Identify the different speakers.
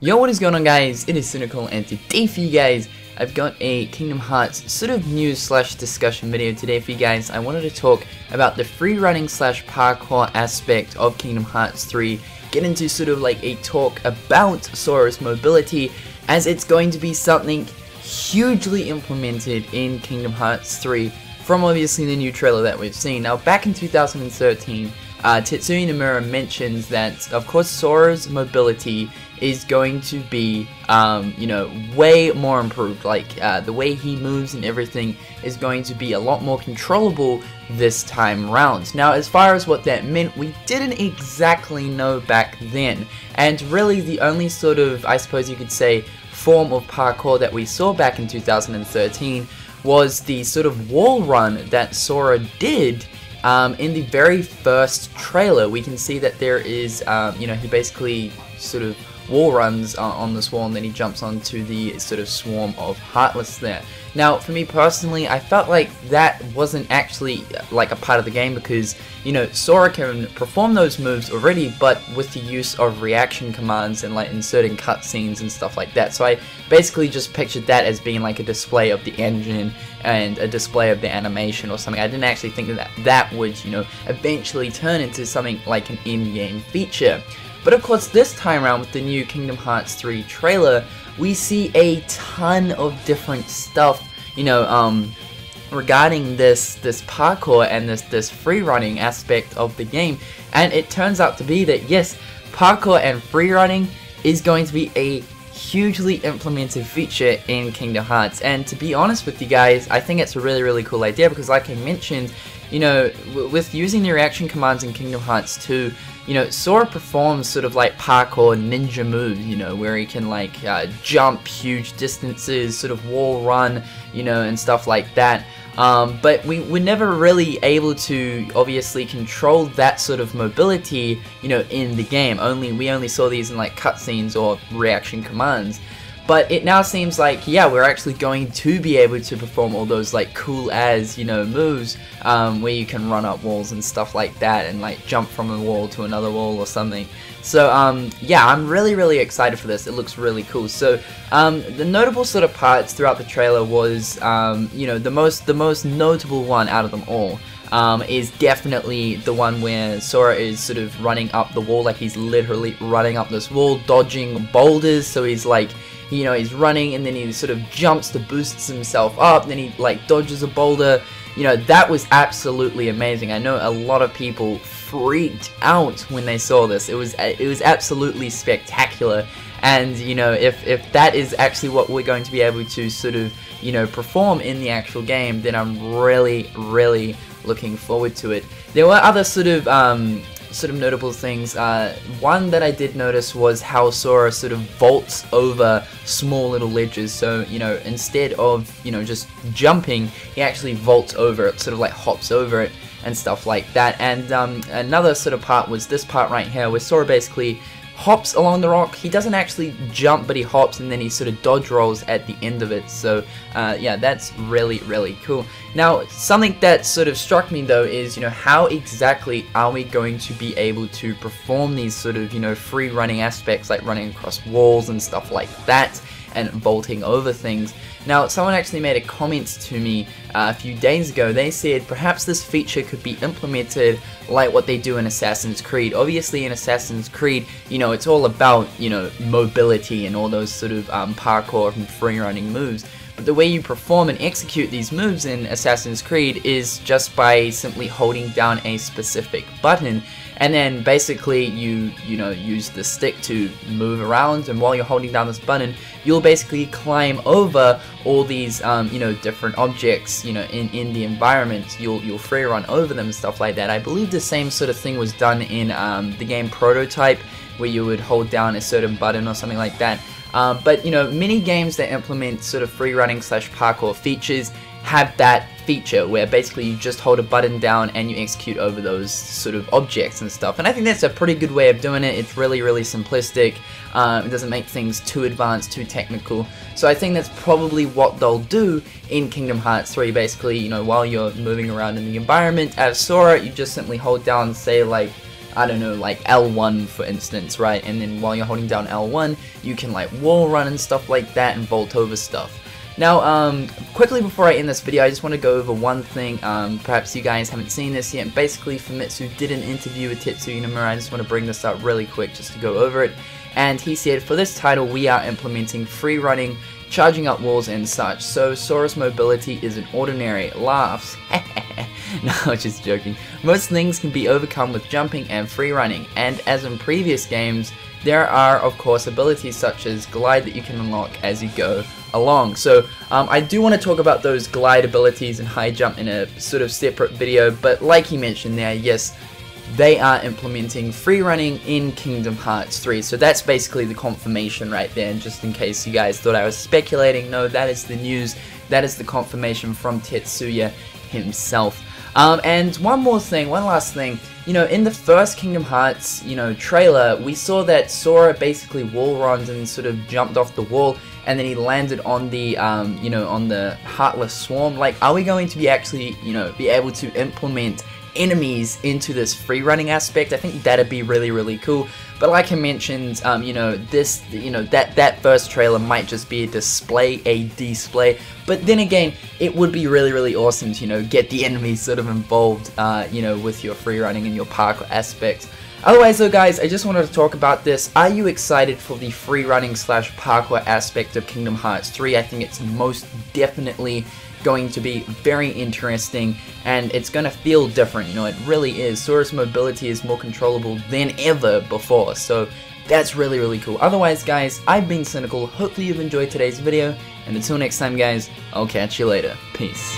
Speaker 1: Yo, what is going on, guys? It is Cynnnical, and today for you guys I've got a Kingdom Hearts sort of news slash discussion video today for you guys. I wanted to talk about the free running slash parkour aspect of Kingdom Hearts 3, get into sort of like a talk about Sora's mobility, as it's going to be something hugely implemented in Kingdom Hearts 3 from obviously the new trailer that we've seen. Now, back in 2013, Tetsuya Nomura mentions that, of course, Sora's mobility is going to be, you know, way more improved. Like, the way he moves and everything is going to be a lot more controllable this time round. Now, as far as what that meant, we didn't exactly know back then. And really, the only sort of, I suppose you could say, form of parkour that we saw back in 2013 was the sort of wall run that Sora did in the very first trailer. We can see that there is, you know, he basically sort of wall runs on this wall, and then he jumps onto the sort of swarm of Heartless there. Now, for me personally, I felt like that wasn't actually like a part of the game, because, you know, Sora can perform those moves already, but with the use of reaction commands and like inserting cutscenes and stuff like that. So I basically just pictured that as being like a display of the engine and a display of the animation or something. I didn't actually think that that would, you know, eventually turn into something like an in-game feature. But of course, this time around with the new Kingdom Hearts 3 trailer, we see a ton of different stuff, you know, regarding this parkour and this free running aspect of the game. And it turns out to be that, yes, parkour and free running is going to be a hugely implemented feature in Kingdom Hearts. And to be honest with you guys, I think it's a really cool idea, because like I mentioned, you know, with using the reaction commands in Kingdom Hearts 2, you know, Sora performs sort of like parkour ninja moves, you know, where he can like jump huge distances, sort of wall run, you know, and stuff like that. But we were never really able to obviously control that sort of mobility, you know, in the game. We only saw these in like cutscenes or reaction commands. But it now seems like, yeah, we're actually going to be able to perform all those like cool as, you know, moves where you can run up walls and stuff like that, and like jump from a wall to another wall or something. So yeah, I'm really excited for this. It looks really cool. So the notable sort of parts throughout the trailer was, you know, the most notable one out of them all is definitely the one where Sora is sort of running up the wall. Like, he's literally running up this wall, dodging boulders. So he's like, you know, he's running and then he sort of jumps to boost himself up, then he like dodges a boulder. You know, that was absolutely amazing. I know a lot of people freaked out when they saw this. It was absolutely spectacular. And, you know, if that is actually what we're going to be able to sort of, you know, perform in the actual game, then I'm really looking forward to it. There were other sort of notable things. One that I did notice was how Sora sort of vaults over small little ledges. So, you know, instead of, you know, just jumping, he actually vaults over it, sort of like hops over it and stuff like that. And another sort of part was this part right here, where Sora basically hops along the rock. He doesn't actually jump, but he hops, and then he sort of dodge rolls at the end of it. So yeah, that's really cool. Now, something that sort of struck me though is, you know, how exactly are we going to be able to perform these sort of, you know, free running aspects, like running across walls and stuff like that, and vaulting over things. Now, someone actually made a comment to me a few days ago. They said perhaps this feature could be implemented like what they do in Assassin's Creed. Obviously in Assassin's Creed, you know, it's all about, you know, mobility and all those sort of parkour and free running moves. But the way you perform and execute these moves in Assassin's Creed is just by simply holding down a specific button, and then basically you know, use the stick to move around, and while you're holding down this button, you'll basically climb over all these you know, different objects, you know, in the environment. You'll free run over them and stuff like that. I believe the same sort of thing was done in the game Prototype, where you would hold down a certain button or something like that. But, you know, many games that implement sort of free running slash parkour features have that feature where basically you just hold a button down and you execute over those sort of objects and stuff. And I think that's a pretty good way of doing it. It's really simplistic. It doesn't make things too advanced, too technical. So I think that's probably what they'll do in Kingdom Hearts 3. Basically, you know, while you're moving around in the environment as Sora, you just simply hold down, say, like, I don't know, like L1 for instance, right? And then while you're holding down L1, you can like wall run and stuff like that and vault over stuff. Now, quickly before I end this video, I just want to go over one thing. Perhaps you guys haven't seen this yet. Basically, Famitsu did an interview with Tetsuya Nomura. I just want to bring this up really quick just to go over it. And he said, for this title, we are implementing free running, charging up walls and such. So Sora's mobility isn't ordinary. Laughs. No, just joking. Most things can be overcome with jumping and free running. And as in previous games, there are of course abilities such as glide that you can unlock as you go along. So I do want to talk about those glide abilities and high jump in a sort of separate video, but like he mentioned there, yes, they are implementing free running in Kingdom Hearts 3. So that's basically the confirmation right there, and just in case you guys thought I was speculating, no, that is the news, that is the confirmation from Tetsuya himself. And one last thing, you know, in the first Kingdom Hearts, you know, trailer, we saw that Sora basically wall runned and sort of jumped off the wall, and then he landed on the, you know, on the Heartless Swarm. Like, are we going to be actually, you know, be able to implement enemies into this free running aspect? I think that'd be really, really cool. But like I mentioned, you know, this, you know, that first trailer might just be a display. But then again, it would be really, really awesome to, you know, get the enemies sort of involved, you know, with your free running and your parkour aspects. Otherwise though guys, I just wanted to talk about this. Are you excited for the free running slash parkour aspect of Kingdom Hearts 3? I think it's most definitely going to be very interesting, and it's going to feel different, you know, it really is. Sora's mobility is more controllable than ever before, so that's really, really cool. Otherwise guys, I've been Cynnnical, hopefully you've enjoyed today's video, and until next time guys, I'll catch you later. Peace.